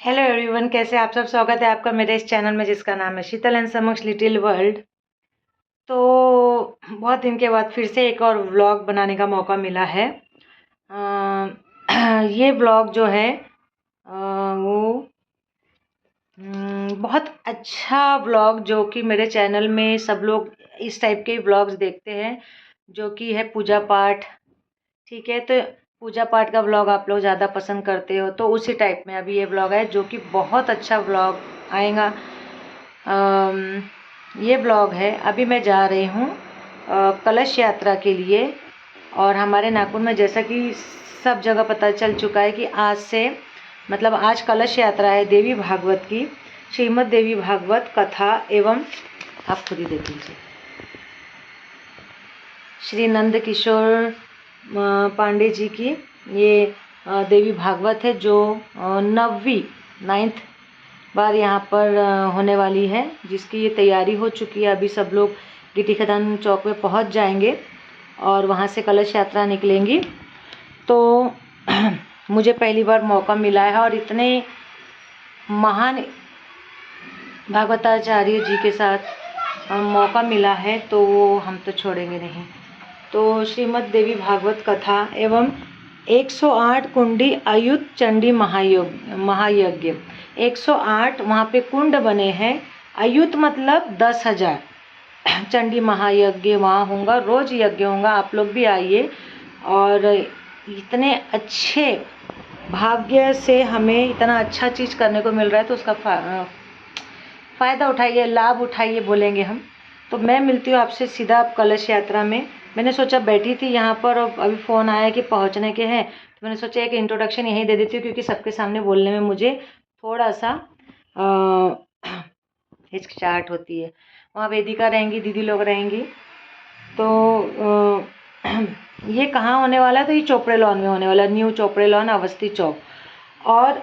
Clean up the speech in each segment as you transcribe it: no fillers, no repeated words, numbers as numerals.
Hello everyone, कैसे आप सब। स्वागत है आपका मेरे इस चैनल में जिसका नाम है शीतल एंड समक्ष लिटिल वर्ल्ड। तो बहुत दिन के बाद फिर से एक और व्लॉग बनाने का मौका मिला है। ये व्लॉग जो है वो बहुत अच्छा व्लॉग, जो कि मेरे चैनल में सब लोग इस टाइप के व्लॉग्स देखते हैं, जो कि है पूजा पाठ। ठीक है, तो पूजा पाठ का व्लॉग आप लोग ज़्यादा पसंद करते हो, तो उसी टाइप में अभी ये व्लॉग है, जो कि बहुत अच्छा व्लॉग आएगा। ये व्लॉग है, अभी मैं जा रही हूँ कलश यात्रा के लिए। और हमारे नागपुर में जैसा कि सब जगह पता चल चुका है कि आज से मतलब आज कलश यात्रा है देवी भागवत की, श्रीमद् देवी भागवत कथा एवं आप खुद ही देख लीजिए। श्री नंद किशोर पांडे जी की ये देवी भागवत है, जो 9th बार यहाँ पर होने वाली है, जिसकी ये तैयारी हो चुकी है। अभी सब लोग गिटी खदान चौक में पहुँच जाएंगे और वहाँ से कलश यात्रा निकलेंगी। तो मुझे पहली बार मौका मिला है और इतने महान भागवताचार्य जी के साथ मौका मिला है, तो वो हम तो छोड़ेंगे नहीं। तो श्रीमद् देवी भागवत कथा एवं 108 कुंडी अयुत चंडी महायज्ञ 108 वहाँ पे कुंड बने हैं। अयुत मतलब 10,000। चंडी महायज्ञ वहाँ होगा, रोज यज्ञ होगा। आप लोग भी आइए और इतने अच्छे भाग्य से हमें इतना अच्छा चीज़ करने को मिल रहा है, तो उसका फ़ायदा उठाइए, लाभ उठाइए बोलेंगे हम। तो मैं मिलती हूँ आपसे सीधा कलश यात्रा में। मैंने सोचा बैठी थी यहाँ पर और अभी फ़ोन आया कि पहुँचने के हैं, तो मैंने सोचा एक इंट्रोडक्शन यहीं दे देती हूँ, क्योंकि सबके सामने बोलने में मुझे थोड़ा सा हिचकिचाहट होती है। वहाँ वेदिका रहेंगी, दीदी लोग रहेंगी। तो ये कहाँ होने वाला है, तो ये चोपड़े लॉन में होने वाला है, न्यू चोपड़े लॉन, अवस्थी चौक। और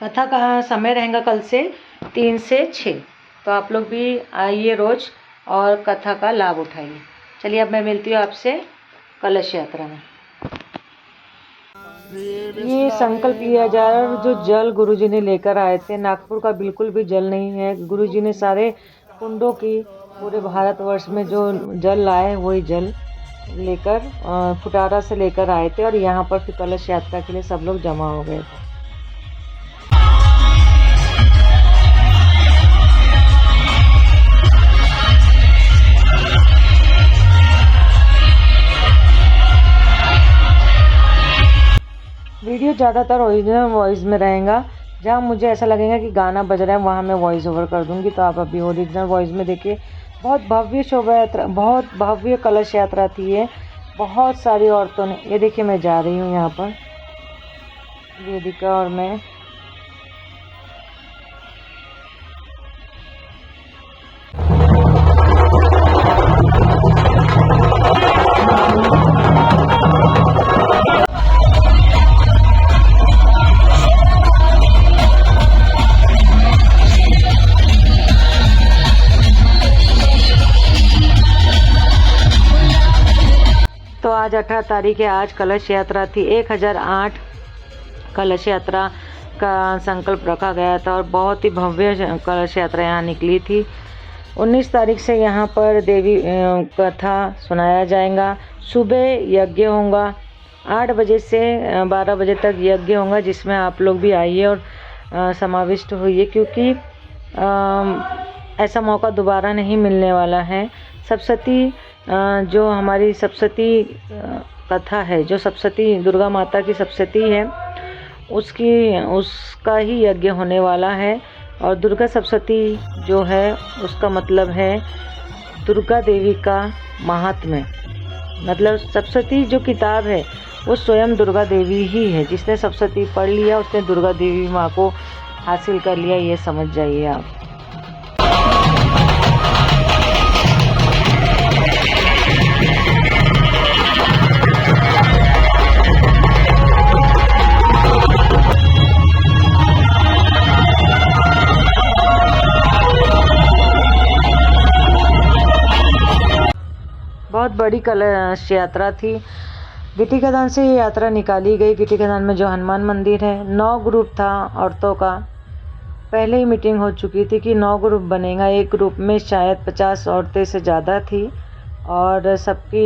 कथा का समय रहेगा कल से 3 से 6। तो आप लोग भी आइए रोज़ और कथा का लाभ उठाइए। चलिए अब मैं मिलती हूँ आपसे कलश यात्रा में। ये संकल्प लिया जा रहा है, जो जल गुरुजी ने लेकर आए थे, नागपुर का बिल्कुल भी जल नहीं है। गुरुजी ने सारे कुंडों की पूरे भारतवर्ष में जो जल लाए वही जल लेकर फुटारा से लेकर आए थे, और यहाँ पर फिर कलश यात्रा के लिए सब लोग जमा हो गए थे। वीडियो ज़्यादातर ओरिजिनल वॉइस में रहेगा। जहाँ मुझे ऐसा लगेगा कि गाना बज रहा है वहाँ मैं वॉइस ओवर कर दूँगी, तो आप अभी ओरिजिनल वॉइस में देखिए। बहुत भव्य शोभा यात्रा, बहुत भव्य कलश यात्रा थी ये। बहुत सारी औरतों ने, ये देखिए मैं जा रही हूँ यहाँ पर, वेदिका और मैं। तो आज 18 तारीख है, आज कलश यात्रा थी। 1008 कलश यात्रा का संकल्प रखा गया था और बहुत ही भव्य कलश यात्रा यहाँ निकली थी। 19 तारीख से यहाँ पर देवी कथा सुनाया जाएगा। सुबह यज्ञ होगा, 8 बजे से 12 बजे तक यज्ञ होगा, जिसमें आप लोग भी आइए और समाविष्ट होइए, क्योंकि ऐसा मौका दोबारा नहीं मिलने वाला है। सप्तशती जो हमारी सप्तशती कथा है, जो सप्तशती दुर्गा माता की सप्तशती है, उसका ही यज्ञ होने वाला है। और दुर्गा सप्तशती जो है उसका मतलब है दुर्गा देवी का महात्म्य। मतलब सप्तशती जो किताब है वो स्वयं दुर्गा देवी ही है। जिसने सप्तशती पढ़ लिया उसने दुर्गा देवी माँ को हासिल कर लिया, ये समझ जाइए आप। बहुत बड़ी कलश यात्रा थी। गिटी खदान से ये यात्रा निकाली गई। गिटी खदान में जो हनुमान मंदिर है, 9 ग्रुप था औरतों का। पहले ही मीटिंग हो चुकी थी कि 9 ग्रुप बनेगा। एक ग्रुप में शायद 50 औरतें से ज़्यादा थी और सबकी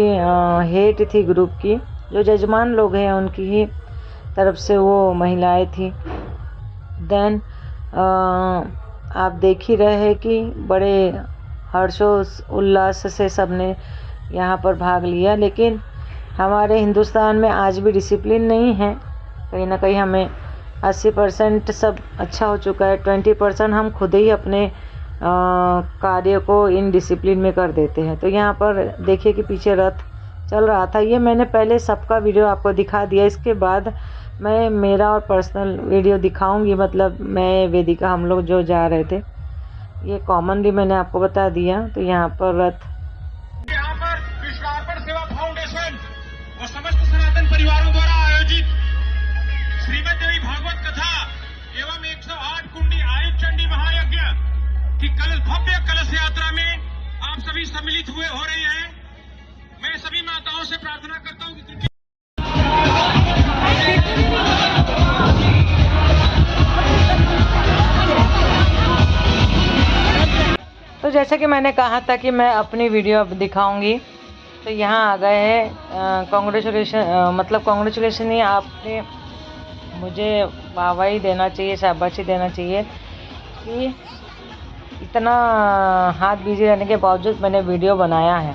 हेड थी ग्रुप की, जो जजमान लोग हैं उनकी ही तरफ से वो महिलाएं थी। देन आप देख ही रहे हैं कि बड़े हर्षोल्लास उल्लास से सबने यहाँ पर भाग लिया। लेकिन हमारे हिंदुस्तान में आज भी डिसिप्लिन नहीं है। कहीं ना कहीं हमें 80% सब अच्छा हो चुका है, 20% हम खुद ही अपने कार्य को इन डिसिप्लिन में कर देते हैं। तो यहाँ पर देखिए कि पीछे रथ चल रहा था। ये मैंने पहले सबका वीडियो आपको दिखा दिया। इसके बाद मैं मेरा और पर्सनल वीडियो दिखाऊंगी। मतलब मैं वेदिका हम लोग जो जा रहे थे, ये कॉमनली मैंने आपको बता दिया। तो यहाँ पर रथ, यहाँ पर विश्वार्पण सेवा फाउंडेशन और समस्त सनातन परिवारों द्वारा आयोजित श्रीमद् देवी भागवत कथा एवं 108 कुंडी आयुध चंडी महायज्ञ की कल भव्य कलश यात्रा में आप सभी सम्मिलित हुए हो रहे हैं। मैं सभी माताओं से प्रार्थना करता हूँ कि तो जैसा कि मैंने कहा था कि मैं अपनी वीडियो अब दिखाऊंगी। तो यहाँ आ गए हैं। कॉन्ग्रेचुलेशन, मतलब कॉन्ग्रेचुलेशन ही, आपने मुझे वाहवाही देना चाहिए, शाबाशी देना चाहिए कि इतना हाथ बिजी रहने के बावजूद मैंने वीडियो बनाया है।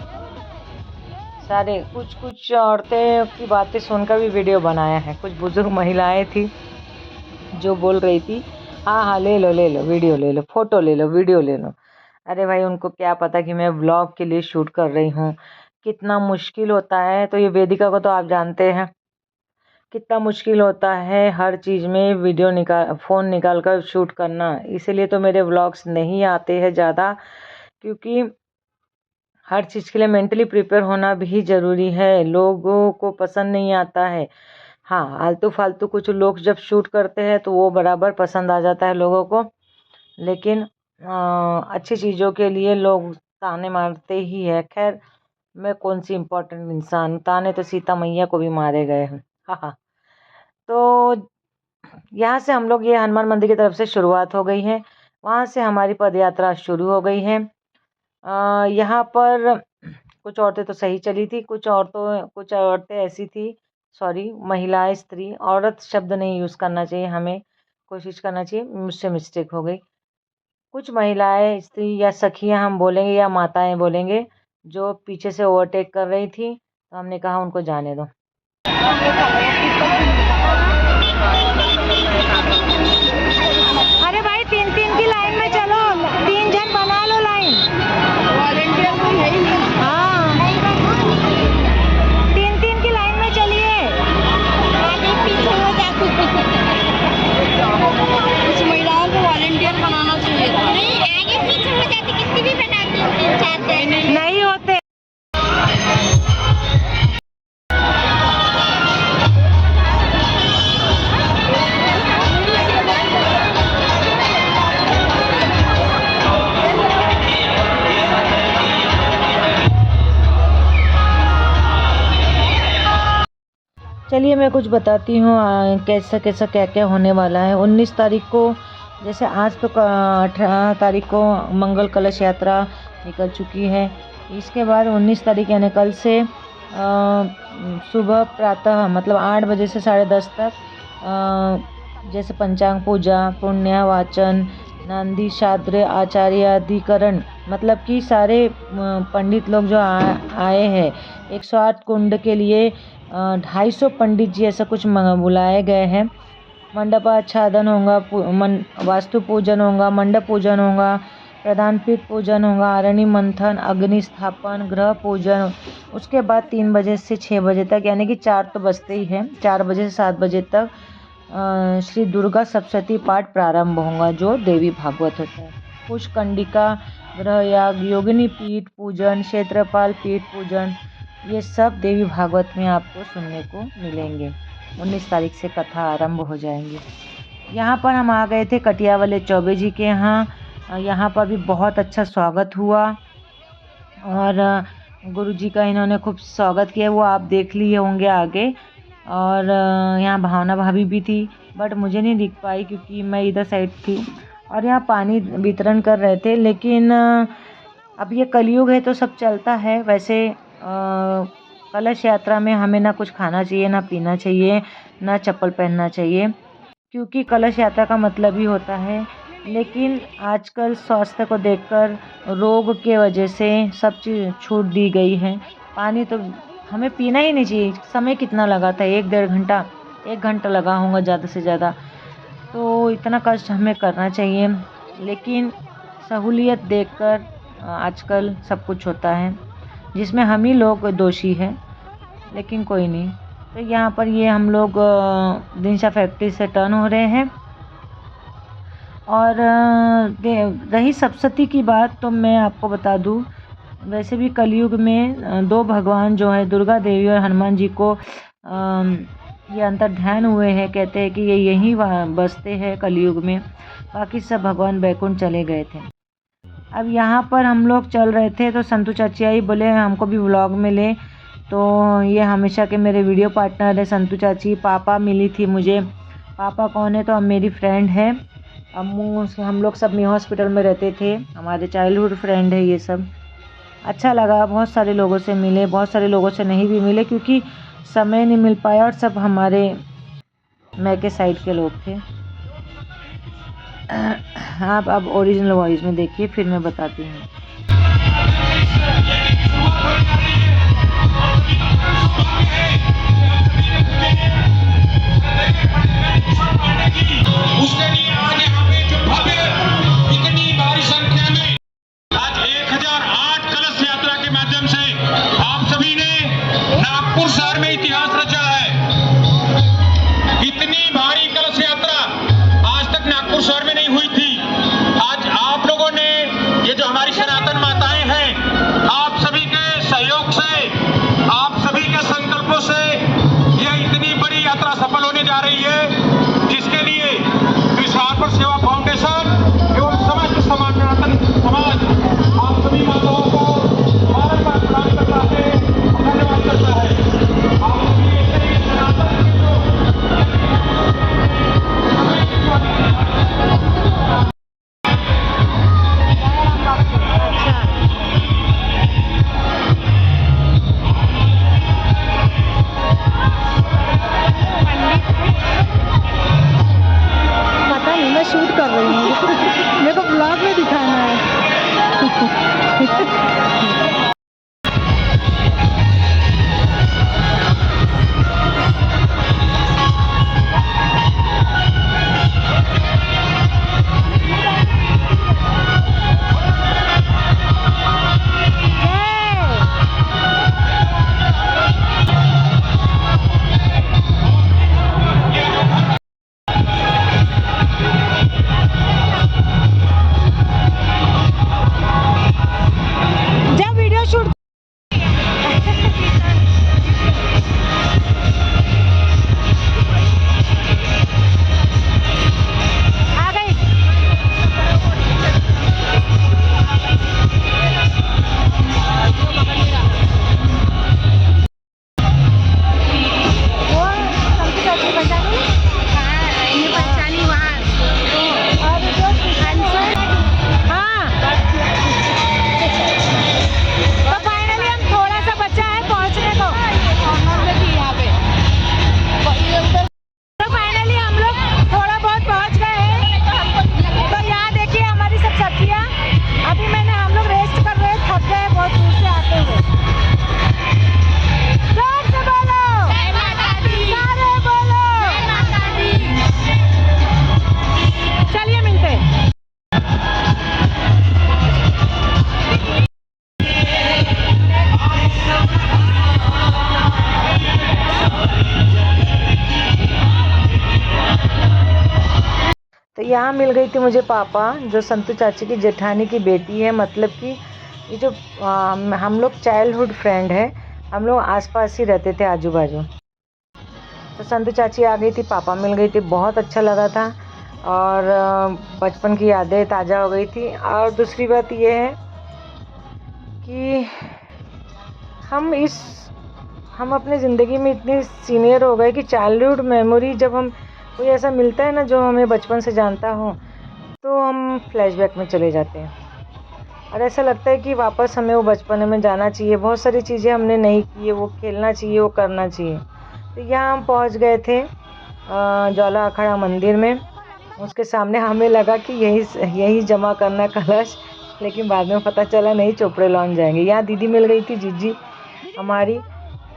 सारे कुछ औरतें की बातें सुनकर भी वीडियो बनाया है। कुछ बुजुर्ग महिलाएं थी जो बोल रही थी हाँ ले लो वीडियो ले लो, फ़ोटो ले लो, वीडियो ले लो। अरे भाई, उनको क्या पता कि मैं व्लॉग के लिए शूट कर रही हूँ, कितना मुश्किल होता है। तो ये वेदिका को तो आप जानते हैं कितना मुश्किल होता है हर चीज़ में फ़ोन निकाल कर शूट करना। इसीलिए तो मेरे व्लॉग्स नहीं आते हैं ज़्यादा, क्योंकि हर चीज़ के लिए मेंटली प्रिपेयर होना भी ज़रूरी है। लोगों को पसंद नहीं आता है। हाँ, आलतू फालतू कुछ लोग जब शूट करते हैं तो वो बराबर पसंद आ जाता है लोगों को। लेकिन अच्छी चीज़ों के लिए लोग ताने मारते ही है। खैर, मैं कौन सी इम्पोर्टेंट इंसान, ताने तो सीता मैया को भी मारे गए हैं। हाँ। तो यहाँ से हम लोग, ये हनुमान मंदिर की तरफ से शुरुआत हो गई है, वहाँ से हमारी पद यात्रा शुरू हो गई है। यहाँ पर कुछ औरतें तो सही चली थी, कुछ औरतें ऐसी थी, सॉरी, महिलाएं, स्त्री, औरत शब्द नहीं यूज़ करना चाहिए, हमें कोशिश करना चाहिए, मुझसे मिस्टेक हो गई। कुछ महिलाएं, स्त्री या सखियां हम बोलेंगे या माताएं बोलेंगे, जो पीछे से ओवरटेक कर रही थी, तो हमने कहा उनको जाने दो। अरे भाई, 3-3 की लाइन में चलो, 3 जन बना लो लाइन। वॉलंटियर तो है ही नहीं। हाँ, 3-3 की लाइन में चलिए। आगे पीछे हो जाती। कुछ महिलाओं को वॉलंटियर बनाना चाहिए था। नहीं, आगे पीछे हो जाती, कितनी भी बनाती, 3-4 नहीं होते। चलिए मैं कुछ बताती हूँ कैसा क्या क्या होने वाला है। 19 तारीख को, जैसे आज तो 18 तारीख को मंगल कलश यात्रा निकल चुकी है। इसके बाद 19 तारीख यानी कल से सुबह प्रातः मतलब 8 बजे से 10:30 तक जैसे पंचांग पूजा, पुण्य वाचन, नांदी शास्त्र, आचार्याधिकरण, मतलब कि सारे पंडित लोग जो आए हैं 108 कुंड के लिए 250 पंडित जी ऐसा कुछ बुलाए गए हैं। मंडपाच्छादन होगा, वास्तु पूजन होगा, मंडप पूजन होगा, प्रधान पीठ पूजन होगा, आरणी मंथन, अग्नि स्थापन, ग्रह पूजन। उसके बाद 3 बजे से 6 बजे तक, यानी कि 4 तो बजते ही हैं, 4 बजे से 7 बजे तक श्री दुर्गा सप्तशती पाठ प्रारंभ होगा, जो देवी भागवत होता है। पुष्कंडिका, ग्रह याग, योगिनी पीठ पूजन, क्षेत्रपाल पीठ पूजन, ये सब देवी भागवत में आपको सुनने को मिलेंगे। 19 तारीख से कथा आरंभ हो जाएंगी। यहाँ पर हम आ गए थे कटिया वाले चौबे जी के यहाँ। यहाँ पर भी बहुत अच्छा स्वागत हुआ और गुरुजी का इन्होंने खूब स्वागत किया, वो आप देख लिए होंगे आगे। और यहाँ भावना भाभी भी थी, बट मुझे नहीं दिख पाई क्योंकि मैं इधर साइड थी। और यहाँ पानी वितरण कर रहे थे, लेकिन अब ये कलयुग है तो सब चलता है। वैसे कलश यात्रा में हमें ना कुछ खाना चाहिए, ना पीना चाहिए, ना चप्पल पहनना चाहिए, क्योंकि कलश यात्रा का मतलब ही होता है। लेकिन आजकल स्वास्थ्य को देखकर रोग के वजह से सब चीज़ छूट दी गई है। पानी तो हमें पीना ही नहीं चाहिए। समय कितना लगा था, 1 घंटा लगा होगा ज़्यादा से ज़्यादा। तो इतना कष्ट हमें करना चाहिए, लेकिन सहूलियत देखकर आजकल सब कुछ होता है, जिसमें हम ही लोग दोषी हैं, लेकिन कोई नहीं। तो यहाँ पर ये हम लोग दिनशा फैक्ट्री से टर्न हो रहे हैं। और रही सप्तशती की बात, तो मैं आपको बता दूँ, वैसे भी कलयुग में 2 भगवान जो है, दुर्गा देवी और हनुमान जी को ये अंतर ध्यान हुए हैं। कहते हैं कि ये यहीं बसते हैं कलयुग में, बाकी सब भगवान बैकुंठ चले गए थे। अब यहाँ पर हम लोग चल रहे थे तो संतू चाची आई, बोले हमको भी व्लॉग में ले। तो ये हमेशा के मेरे वीडियो पार्टनर है संतू चाची। पापा मिली थी मुझे। पापा कौन है? तो अब मेरी फ्रेंड है अम्मू। हम लोग सब न्यू हॉस्पिटल में रहते थे, हमारे चाइल्डहुड फ्रेंड है ये सब। अच्छा लगा, बहुत सारे लोगों से मिले, बहुत सारे लोगों से नहीं भी मिले क्योंकि समय नहीं मिल पाया, और सब हमारे मैके साइड के लोग थे। आप अब ओरिजिनल वॉइस में देखिए, फिर मैं बताती हूँ। उसके लिए आज यहाँ पे जो भव्य इतनी भारी संख्या में आज 1008 कलश यात्रा के माध्यम से आप सभी ने नागपुर शहर में इतिहास रचा है। इतनी भारी कलश यात्रा आज तक नागपुर शहर में नहीं हुई थी। आज आप लोगों ने, ये जो हमारी सनातन माताएं हैं, आप सभी के सहयोग से, आप सभी के संकल्पों से यह इतनी बड़ी यात्रा सफल होने जा रही है, जिसके लिए विश्वार्पण सेवा फाउंडेशन एवं समस्त सनातन समाज आप सभी माताओं को बारंबार प्रणाम करता है, धन्यवाद करता है। आप सभी ऐसे ही सनातन के जो पता नहीं, मैं शूट कर रही हूँ, मेरे को ब्लॉग में दिखाना है। जब वीडियो शूट आ गई। वो संतू चाची पहचानी? ये पहचानी वहाँ और जो हाँ, तो फाइनली हम थोड़ा सा बचा है पहुंचने को। यहाँ पे तो फाइनली हम लोग थोड़ा बहुत पहुंच गए हैं। तो यहाँ देखिए हमारी सब सब्जियाँ। अभी हम लोग रेस्ट कर रहे हैं, थक गए बहुत दूर से आते हुए। जोर से बोलो, जय माता दी, सारे बोलो। जय माता दी। चलिए मिलते हैं। तो यहाँ मिल गई थी मुझे पापा, जो संतू चाची की जेठानी की बेटी है। मतलब कि ये जो हम लोग चाइल्डहुड फ्रेंड है, हम लोग आसपास ही रहते थे, आजू बाजू। तो संतू चाची आ गई थी, पापा मिल गई थी, बहुत अच्छा लगा था और बचपन की यादें ताज़ा हो गई थी। और दूसरी बात ये है कि हम अपने ज़िंदगी में इतने सीनियर हो गए कि चाइल्डहुड मेमोरी जब हम कोई ऐसा मिलता है ना जो हमें बचपन से जानता हो, तो हम फ्लैशबैक में चले जाते हैं और ऐसा लगता है कि वापस हमें वो बचपन में जाना चाहिए। बहुत सारी चीज़ें हमने नहीं की है, वो खेलना चाहिए, वो करना चाहिए। तो यहाँ हम पहुँच गए थे ज्वाला अखाड़ा मंदिर में। उसके सामने हमें लगा कि यही जमा करना कलश, लेकिन बाद में पता चला नहीं, चोपड़े लॉन्च जाएंगे। यहाँ दीदी मिल गई थी, जीजी हमारी,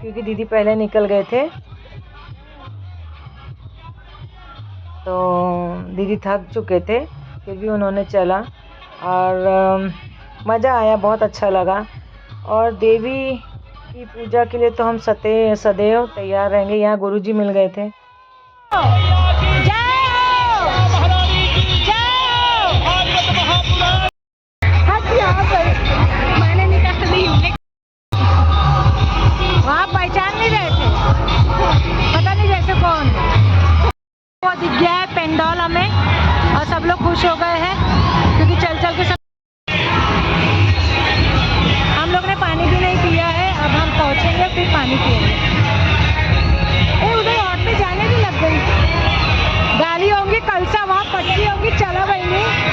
क्योंकि दीदी पहले निकल गए थे। तो दीदी थक चुके थे, फिर भी उन्होंने चला और मज़ा आया, बहुत अच्छा लगा। और देवी की पूजा के लिए तो हम सदैव तैयार रहेंगे। यहाँ गुरुजी मिल गए थे। वहाँ पहचान नहीं रहे थे, पता नहीं जैसे कौन वो दिख गया है पेंडॉल हमें, और सब लोग खुश हो गए हैं क्योंकि चल चल के सब। हम लोग ने पानी भी नहीं पिया है, अब हम पहुँचेंगे फिर पानी पिएंगे। उधर और पे जाने भी लग गई, गाली होंगी कलसा, वहाँ पट्टी होंगी, चला भाई नहीं आई।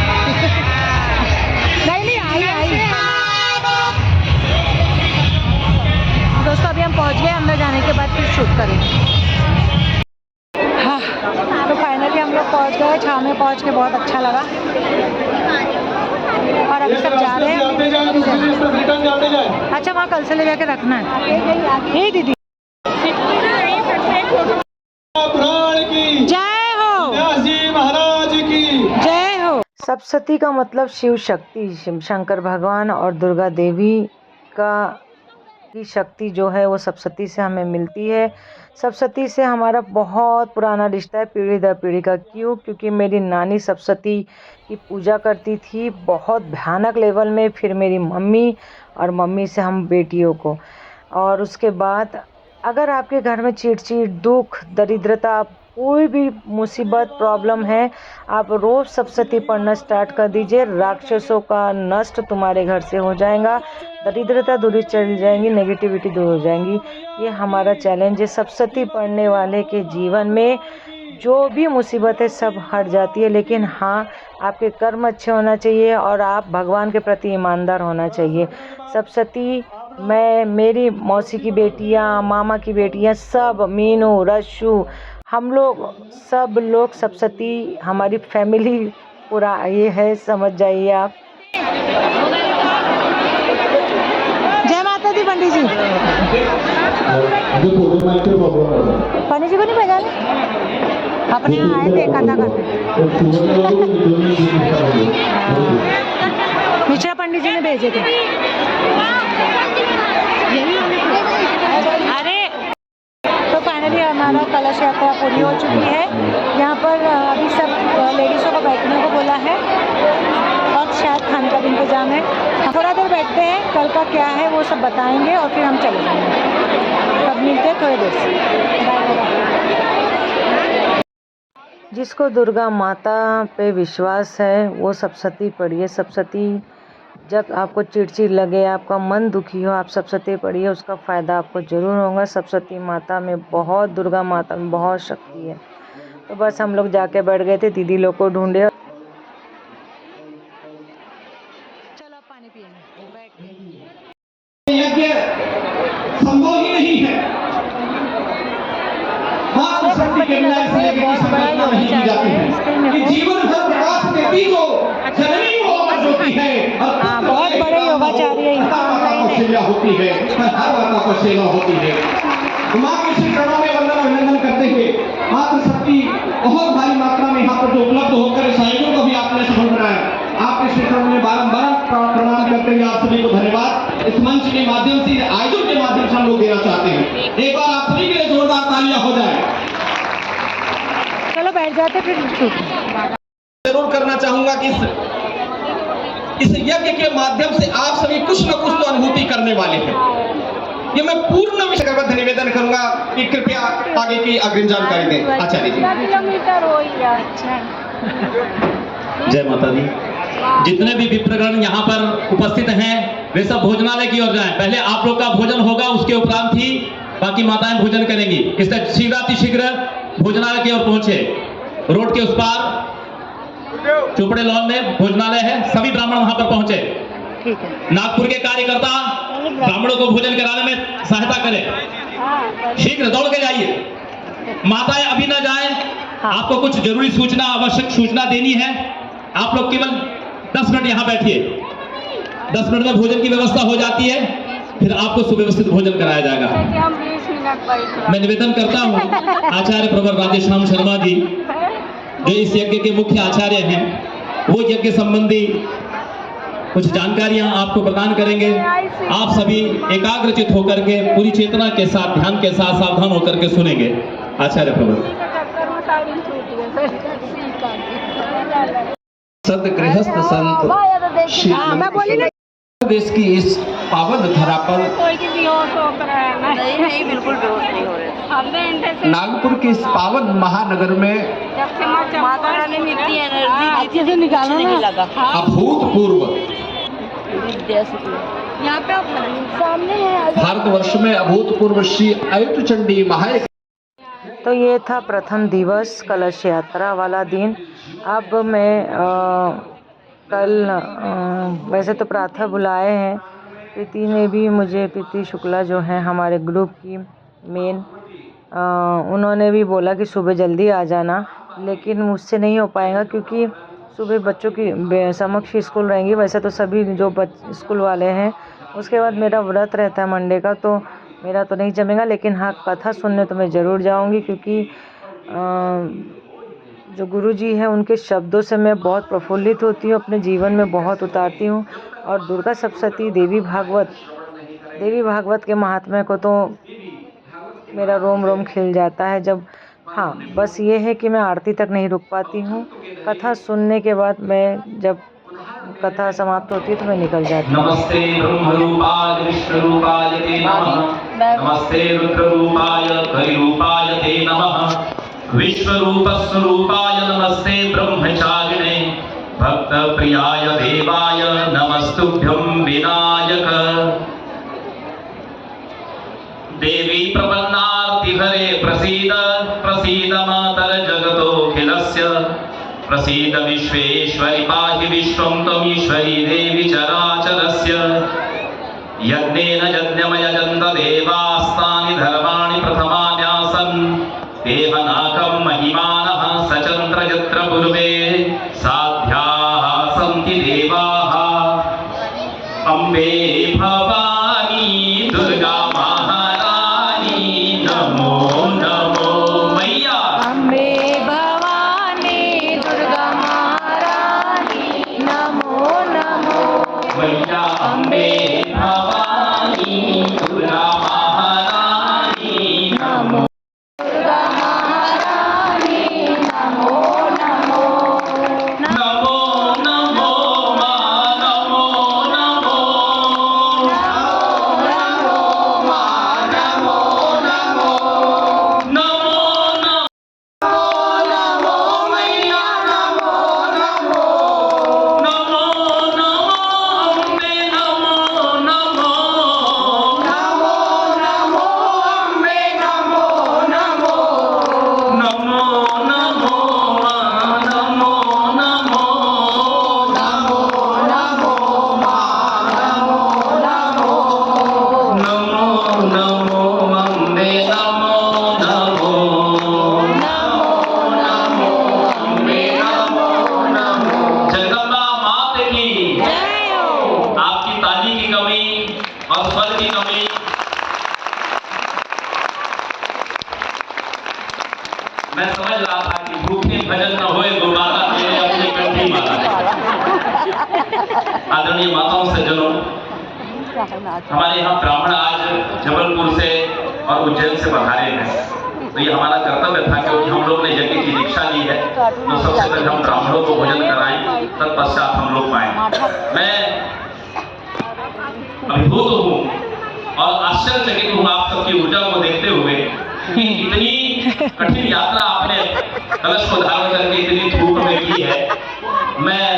दोस्तों अभी हम पहुंच गए, अंदर जाने के बाद फिर शूट करेंगे। हाँ, तो फाइनली हम लोग पहुंच गए, छाव में पहुंच के बहुत अच्छा लगा। और अभी सब जा रहे हैं। अच्छा, वहाँ कल से ले जाके रखना है। हे दीदी, जय हो महाराज की जय हो। सप्तशती का मतलब शिव शक्ति, शंकर भगवान और दुर्गा देवी की शक्ति जो है वो सप्तशती से हमें मिलती है। सप्तशती से हमारा बहुत पुराना रिश्ता है, पीढ़ी दर पीढ़ी का। क्यों? क्योंकि मेरी नानी सप्तशती की पूजा करती थी, बहुत भयानक लेवल में। फिर मेरी मम्मी, और मम्मी से हम बेटियों को। और उसके बाद अगर आपके घर में चिड़चिड़, दुख, दरिद्रता, कोई भी मुसीबत, प्रॉब्लम है, आप रोज़ सप्तशती पढ़ना स्टार्ट कर दीजिए। राक्षसों का नष्ट तुम्हारे घर से हो जाएगा, दरिद्रता दूरी चली जाएंगी, नेगेटिविटी दूर हो जाएंगी। ये हमारा चैलेंज है। सप्तशती पढ़ने वाले के जीवन में जो भी मुसीबत है सब हट जाती है। लेकिन हाँ, आपके कर्म अच्छे होना चाहिए और आप भगवान के प्रति ईमानदार होना चाहिए। सप्तशती मेरी मौसी की बेटियाँ, मामा की बेटियाँ, सब, मीनू, रशु, हम लोग सब लोग सप्तशती, हमारी फैमिली पूरा ये है, समझ जाइए आप। जय माता दी। पंडित जी, पंडित जी को नहीं पहचाने, अपने आए थे कथा करने। मिश्रा पंडित जी ने भेजे थे। अरे तो फाइनली हमारा कलश यात्रा पूरी हो चुकी है। यहाँ पर अभी सब लेडीज़ों को बैठने को बोला है और शायद खाने का भी इंतजाम है। थोड़ा देर बैठते हैं, कल का क्या है वो सब बताएंगे और फिर हम चले जाएंगे। तब मिलते हैं थोड़ी देर से। जिसको दुर्गा माता पे विश्वास है वो सप्तशती पढ़िए। सप्तशती, जब आपको चिड़चिड़ लगे, आपका मन दुखी हो, आप सप्तशती पढ़िए, उसका फ़ायदा आपको ज़रूर होगा। सप्तशती माता में बहुत, दुर्गा माता में बहुत शक्ति है। तो बस हम लोग जाके बैठ गए थे, दीदी लोग को ढूंढे। चलो पानी पिएंगे, बैठ के। यज्ञ संभव ही नहीं है। हाँ, शक्ति के बिना इसलिए कि संकल्पना नहीं की जाती है कि जीवन भर प्रकाश देवी को जननी को अमर होती है और बहुत बड़े योगाचार्य सेवा होती है, हर माता को सेवा होती है। माँ के श्री चरणों में वंदन अभिनंदन करते हुए मातृशक्ति बहुत भारी मात्रा में यहाँ पर जो उपलब्ध होकर सहयोगों को भी आपने सफल बनाया। आपके श्री चरणों में बारंबार प्रणाम करते हुए आप सभी को धन्यवाद इस मंच के माध्यम से, आयोजन के माध्यम से हम लोग देना चाहते हैं। एक बार आप सभी के लिए जोरदार तालियां हो जाए। चलो बैठ जाते फिर। जरूर करना चाहूंगा कि इस यज्ञ के माध्यम से आप सभी कुछ न कुछ तो अनुभूति करने वाले हैं। ये मैं पूर्ण विषय निवेदन करूंगा कि कृपया आगे की अग्रिम जानकारी दें। आचार्य जी। किलोमीटर हो गया। जय माता दी। जितने भी विप्रगण यहाँ पर उपस्थित हैं वे सब भोजनालय की ओर जाएं। पहले आप लोग का भोजन होगा, उसके उपरांत ही बाकी माताएं भोजन करेंगी। इससे शीघ्र भोजनालय की ओर पहुंचे। रोड के उस पार चोपड़े लॉन में भोजनालय है, सभी ब्राह्मण वहां पर पहुंचे। ठीक है। नागपुर के कार्यकर्ता ब्राह्मणों को भोजन कराने में सहायता करें। शीघ्र दौड़ के जाइए। माताएं अभी ना जाएं, आपको कुछ जरूरी सूचना, आवश्यक सूचना देनी है। आप लोग केवल 10 मिनट यहाँ बैठिए। 10 मिनट में भोजन की व्यवस्था हो जाती है, फिर आपको सुव्यवस्थित भोजन कराया जाएगा। मैं निवेदन करता हूँ आचार्य प्रवर राधेश्याम शर्मा जी, जो इस यज्ञ के मुख्य आचार्य हैं, वो यज्ञ संबंधी कुछ जानकारियां आपको प्रदान करेंगे। आप सभी एकाग्रचित होकर के, पूरी चेतना के साथ, ध्यान के साथ, सावधान होकर के सुनेंगे। आचार्य प्रवर। सद गृहस्थ संत श्री देश की इस पावन धरा पर नहीं, बिल्कुल बेहोश नहीं हो रहे। नागपुर के इस पावन महानगर में माता रानी ने इतनी एनर्जी दी थी, निकालो कुछ ना। नहीं लगा। अभूतपूर्व विद्या से यहाँ पे सामने है। भारतवर्ष में अभूतपूर्व श्री अयुत चंडी महायज्ञ। तो ये था प्रथम दिवस, कलश यात्रा वाला दिन। अब मैं कल वैसे तो प्रातः बुलाए हैं, प्रीति ने भी मुझे, प्रीति शुक्ला जो है हमारे ग्रुप की मेन, उन्होंने भी बोला कि सुबह जल्दी आ जाना, लेकिन मुझसे नहीं हो पाएगा क्योंकि सुबह बच्चों की समक्ष स्कूल रहेंगी। वैसे तो सभी जो स्कूल वाले हैं, उसके बाद मेरा व्रत रहता है मंडे का, तो मेरा तो नहीं जमेगा। लेकिन हाँ, कथा सुनने तो मैं ज़रूर जाऊंगी, क्योंकि जो गुरु जी हैं उनके शब्दों से मैं बहुत प्रफुल्लित होती हूँ, अपने जीवन में बहुत उतारती हूँ। और दुर्गा सप्तशती, देवी भागवत के महात्म्य को तो मेरा रोम रोम खिल जाता है जब। हाँ, बस ये है कि मैं आरती तक नहीं रुक पाती हूँ। कथा सुनने के बाद मैं, जब कथा समाप्त होती है तो मैं निकल जाती हूँ। नमस्ते ब्रह्मरूपाय विष्णुरूपाय ते नमः। नमस्ते रुद्ररूपाय कलिरूपाय ते नमः। विश्वरूपस्वरूपाय नमस्ते ब्रह्मचारिणे भक्तप्रियाय देवाय नमस्तुभ्यं विनायक। देवी प्रपन्नार्तिहरे प्रसीद प्रसीद मातर जगतोऽखिलस्य। प्रसीद विश्वेश्वरि पाहि विश्वं त्वमीश्वरी देवी चराचरस्य। यज्ञेन यज्ञमयजन्त देवास्तानि धर्माणि प्रथमान्यासन्। देहनाकं महिमानः सचन्द्र यत्र पूर्वे साध्याः सन्ति देवाः। अम्बे भवानी दुर्गा महारानी नमो नमो मैया। अम्बे भवानी दुर्गा महारानी नमो नमो। मैया अम्बे भवानी दुर्गा महारानी नमो। दुर्गा महारानी नमो नमो। नमो नमो मां नमो नमो। मैं समझ रहा था कि भूखे भजन न होए दोबारा मेरे अपनी कंठी माता। आदरणीय माताओं से जनों, हमारे यहाँ ब्राह्मण आज जबलपुर से और उज्जैन से पधारे हैं, तो ये हमारा कर्तव्य था क्योंकि हम लोग ने यज्ञ की दीक्षा ली है, तो सबसे पहले हम ब्राह्मणों को भोजन कराएं, तत्पश्चात हम लोग पाएं। मैं अभिभूत हूँ और आश्चर्यचकित हूँ आप सबकी ऊर्जा को देखते हुए कि इतनी कठिन यात्रा आपने कलश को धारण करके इतनी धूप में की है। मैं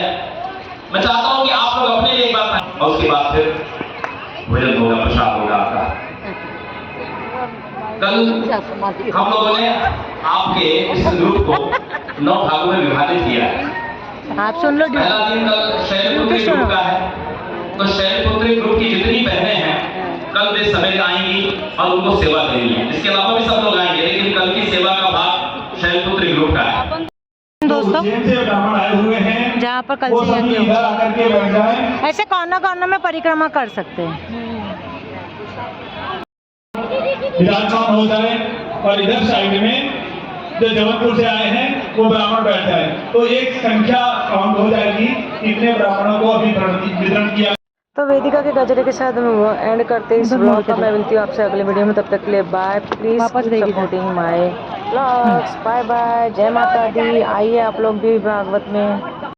चाहता हूँ कि आप लोग अपने लिए एक बात और उसके बाद फिर भोजन होगा, प्रसाद होगा आपका। कल हम लोगों ने आपके इस ग्रुप को 9 भागों में विभाजित किया है। आप सुन लो पहला दिन कल शैलपुत्री ग्रुप का है, तो शैलपुत्री ग्रुप की जितनी बहनें हैं कल वे सवेरे आएंगी और उनको सेवा देनी है। इसके अलावा भी सब लोग आएंगे, लेकिन कल की सेवा का भाग शैलपुत्री ग्रुप का है। दोस्तों उज्जैन से ब्राह्मण आए हुए हैं, जहाँ पर कल वो से सभी यज्ञ इधर हो, आकर के बैठ जाएं। ऐसे कॉर्नर कॉर्नर में परिक्रमा कर सकते हैं। विराजमान हो जाए और इधर साइड में जो जबलपुर से आए हैं वो ब्राह्मण बैठ जाए, तो एक संख्या काउंट हो जाएगी कितने ब्राह्मणों को अभी वितरण किया। तो वेदिका के गजरे के साथ हम एंड करते हैं इस ब्लॉग का। मैं मिलती हूँ आपसे अगले वीडियो में, तब तक के लिए bye. Please supporting my blogs. Bye bye, जय माता दी। आइए आप लोग भी भागवत में।